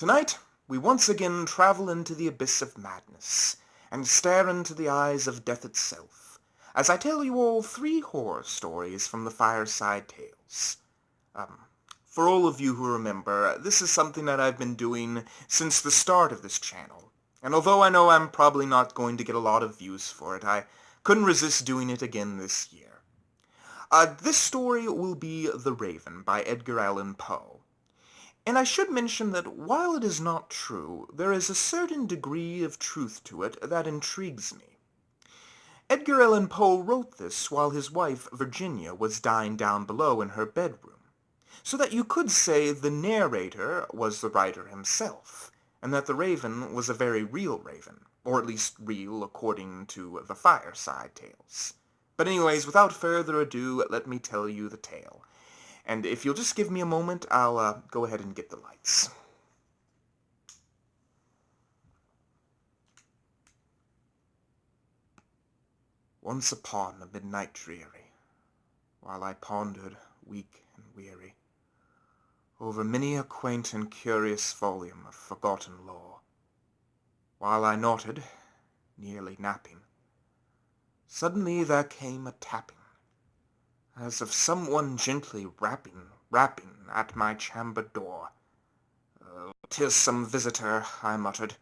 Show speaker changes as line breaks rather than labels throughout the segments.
Tonight, we once again travel into the abyss of madness, and stare into the eyes of death itself, as I tell you all 3 horror stories from the Fireside Tales. For all of you who remember, this is something that I've been doing since the start of this channel, and although I know I'm probably not going to get a lot of views for it, I couldn't resist doing it again this year. This story will be The Raven by Edgar Allan Poe. And I should mention that while it is not true, there is a certain degree of truth to it that intrigues me. Edgar Allan Poe wrote this while his wife, Virginia, was dying down below in her bedroom, so that you could say the narrator was the writer himself, and that the raven was a very real raven, or at least real according to the Fireside Tales. But anyways, without further ado, let me tell you the tale. And if you'll just give me a moment, I'll go ahead and get the lights. Once upon a midnight dreary, while I pondered, weak and weary, over many a quaint and curious volume of forgotten lore, while I nodded, nearly napping, suddenly there came a tapping, as of someone gently rapping at my chamber door. "'Tis some visitor," I muttered,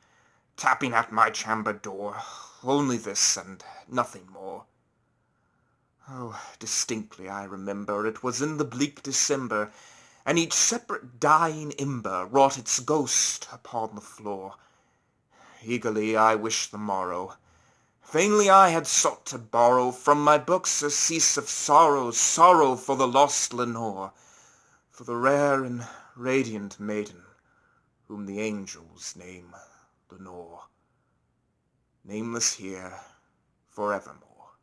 "tapping at my chamber door. Only this, and nothing more." Oh, distinctly I remember, it was in the bleak December, and each separate dying ember wrought its ghost upon the floor. Eagerly I wished the morrow. Vainly I had sought to borrow from my books surcease of sorrow, sorrow for the lost Lenore, for the rare and radiant maiden, whom the angels name Lenore, nameless here forevermore.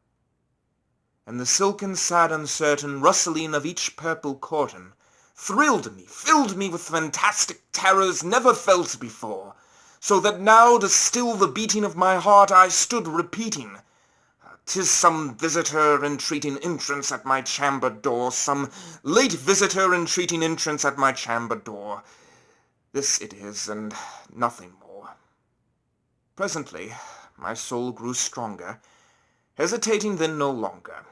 And the silken, sad, uncertain rustling of each purple curtain thrilled me, filled me with fantastic terrors never felt before, so that now to still the beating of my heart I stood repeating, "'Tis some visitor entreating entrance at my chamber door, some late visitor entreating entrance at my chamber door. This it is, and nothing more." Presently my soul grew stronger, hesitating then no longer.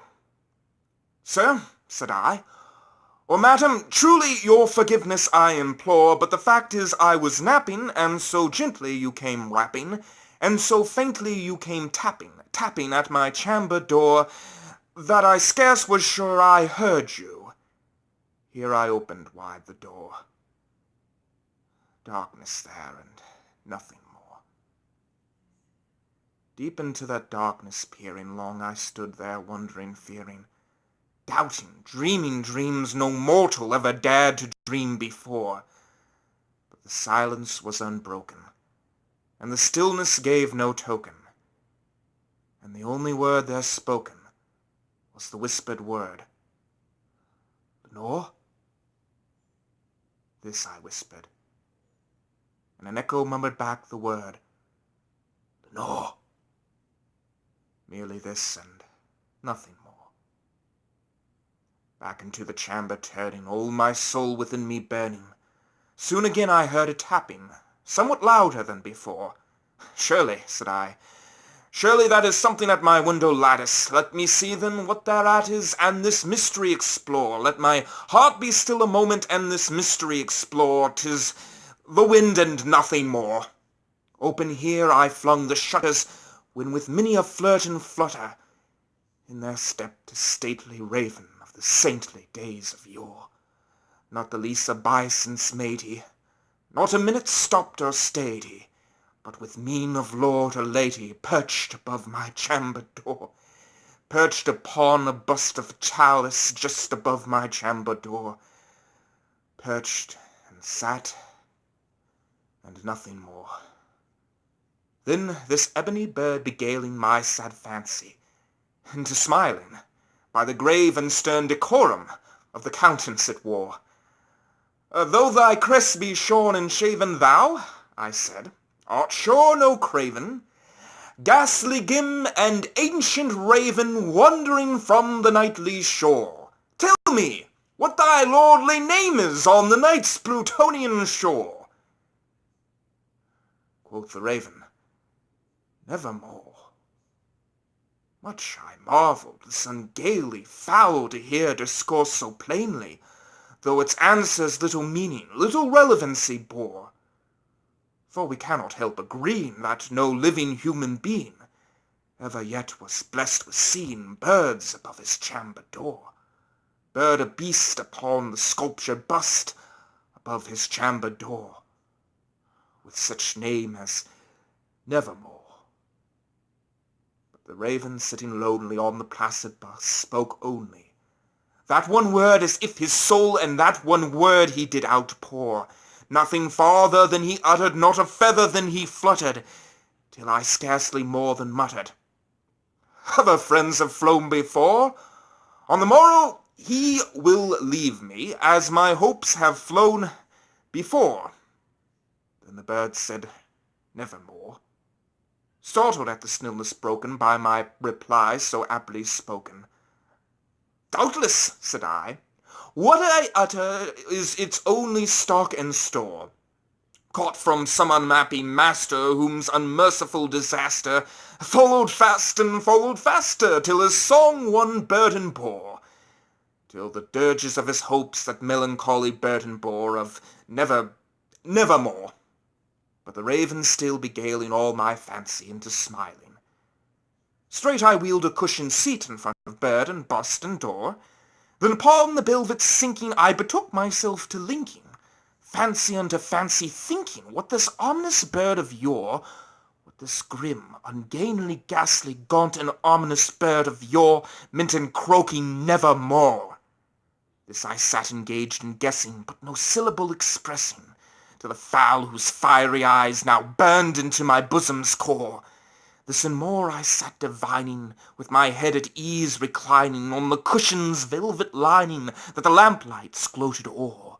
"Sir," said I, "or madam, truly your forgiveness I implore, but the fact is I was napping, and so gently you came rapping, and so faintly you came tapping at my chamber door, that I scarce was sure I heard you." Here I opened wide the door. Darkness there, and nothing more. Deep into that darkness peering, long I stood there, wondering, fearing, doubting, dreaming dreams no mortal ever dared to dream before. But the silence was unbroken, and the stillness gave no token, and the only word there spoken was the whispered word, "Lenore?" This I whispered, and an echo murmured back the word, "Lenore." Merely this, and nothing more. Back into the chamber turning, all my soul within me burning, soon again I heard a tapping, somewhat louder than before. "Surely," said I, "surely that is something at my window lattice. Let me see then what thereat is, and this mystery explore. Let my heart be still a moment, and this mystery explore. 'Tis the wind and nothing more." Open here I flung the shutters, when with many a flirt and flutter, in there stepped a stately raven of the saintly days of yore. Not the least obeisance made he, not a minute stopped or stayed he, but with mien of lord or lady perched above my chamber door, perched upon a bust of chalice just above my chamber door, perched and sat, and nothing more. Then this ebony bird beguiling my sad fancy into smiling, by the grave and stern decorum of the countenance it wore. "Though thy crest be shorn and shaven, thou," I said, "art sure no craven, ghastly gim and ancient raven, wandering from the nightly shore. Tell me what thy lordly name is on the night's Plutonian shore." Quoth the Raven, "Nevermore." Much I marvelled this ungainly fowl to hear discourse so plainly, though its answers little meaning, little relevancy bore. For we cannot help agreeing that no living human being ever yet was blessed with seeing birds above his chamber door, bird or beast upon the sculptured bust above his chamber door, with such name as Nevermore. But the Raven, sitting lonely on the placid bust, spoke only that one word, as if his soul and that one word he did outpour, nothing farther than he uttered, not a feather than he fluttered, till I scarcely more than muttered, "Other friends have flown before. On the morrow he will leave me, as my hopes have flown before." Then the bird said, "Nevermore," startled at the stillness broken by my reply so aptly spoken. "Doubtless," said I, "what I utter is its only stock and store, caught from some unhappy master, whom's unmerciful disaster followed fast and followed faster, till his song one burden bore, till the dirges of his hopes that melancholy burden bore of nevermore." But the Raven still beguiling all my fancy into smiling. Straight I wheeled a cushioned seat in front of bird and bust and door. Then upon the velvet sinking I betook myself to linking fancy unto fancy, thinking what this ominous bird of yore, what this grim, ungainly, ghastly, gaunt, and ominous bird of yore meant in croaking nevermore. This I sat engaged in guessing, but no syllable expressing, to the fowl whose fiery eyes now burned into my bosom's core. This and more I sat divining, with my head at ease reclining on the cushion's velvet lining that the lamplights gloated o'er,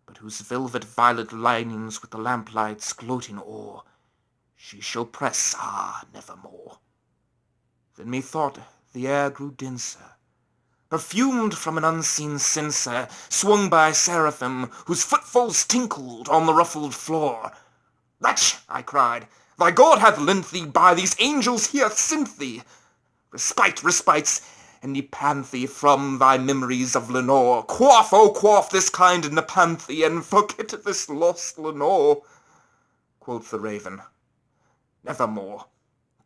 but whose velvet violet linings with the lamplights gloating o'er she shall press, nevermore. Then methought the air grew denser, perfumed from an unseen censer swung by seraphim, whose footfalls tinkled on the ruffled floor. "Wretch," I cried, "thy God hath lent thee, by these angels he hath sent thee respites, and nepenthe from thy memories of Lenore. Quaff, oh quaff this kind nepenthe, and forget this lost Lenore." Quoth the Raven, "Nevermore."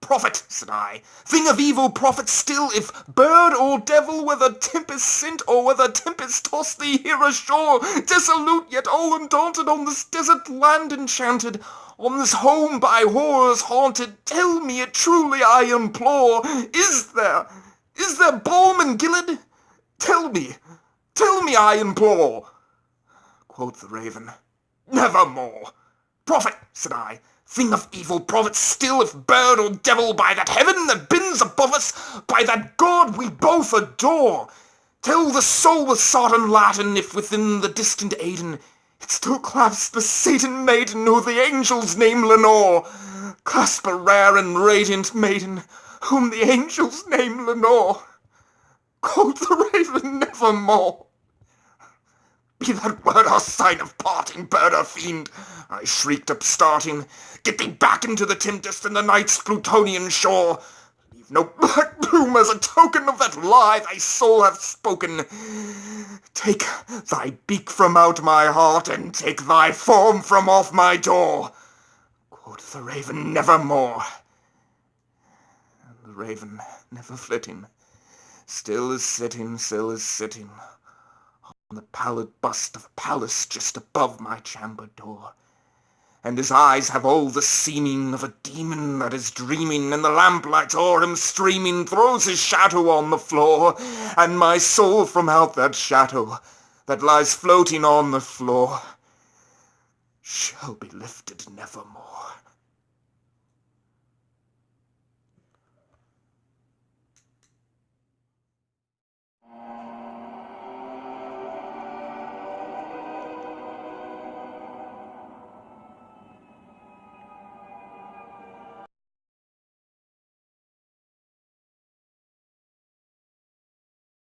"Prophet," said I, "thing of evil, prophet still, if bird or devil, whether tempest sent, or whether tempest tossed thee here ashore, dissolute yet all undaunted, on this desert land enchanted, on this home by horrors haunted, tell me it truly, I implore, is there balm in Gilead? Tell me, I implore." Quoth the Raven, "Nevermore." "Prophet," said I, "thing of evil, prophet still, if bird or devil, by that heaven that bends above us, by that God we both adore, tell the soul with sodden Latin, if within the distant Aden it still clasps the Satan maiden who the angels name Lenore, clasp a rare and radiant maiden whom the angels name Lenore." Quoth the Raven, "Nevermore." "Be that word our sign of parting, bird or fiend," I shrieked, upstarting, "get thee back into the tempest and the night's Plutonian shore. Leave no black plume as a token of that lie thy soul hath spoken. Take thy beak from out my heart, and take thy form from off my door." Quoth the Raven, "Nevermore." And the Raven, never flitting, still is sitting on the pallid bust of Pallas just above my chamber door, and his eyes have all the seeming of a demon that is dreaming, and the lamplight o'er him streaming throws his shadow on the floor, and my soul from out that shadow that lies floating on the floor shall be lifted nevermore.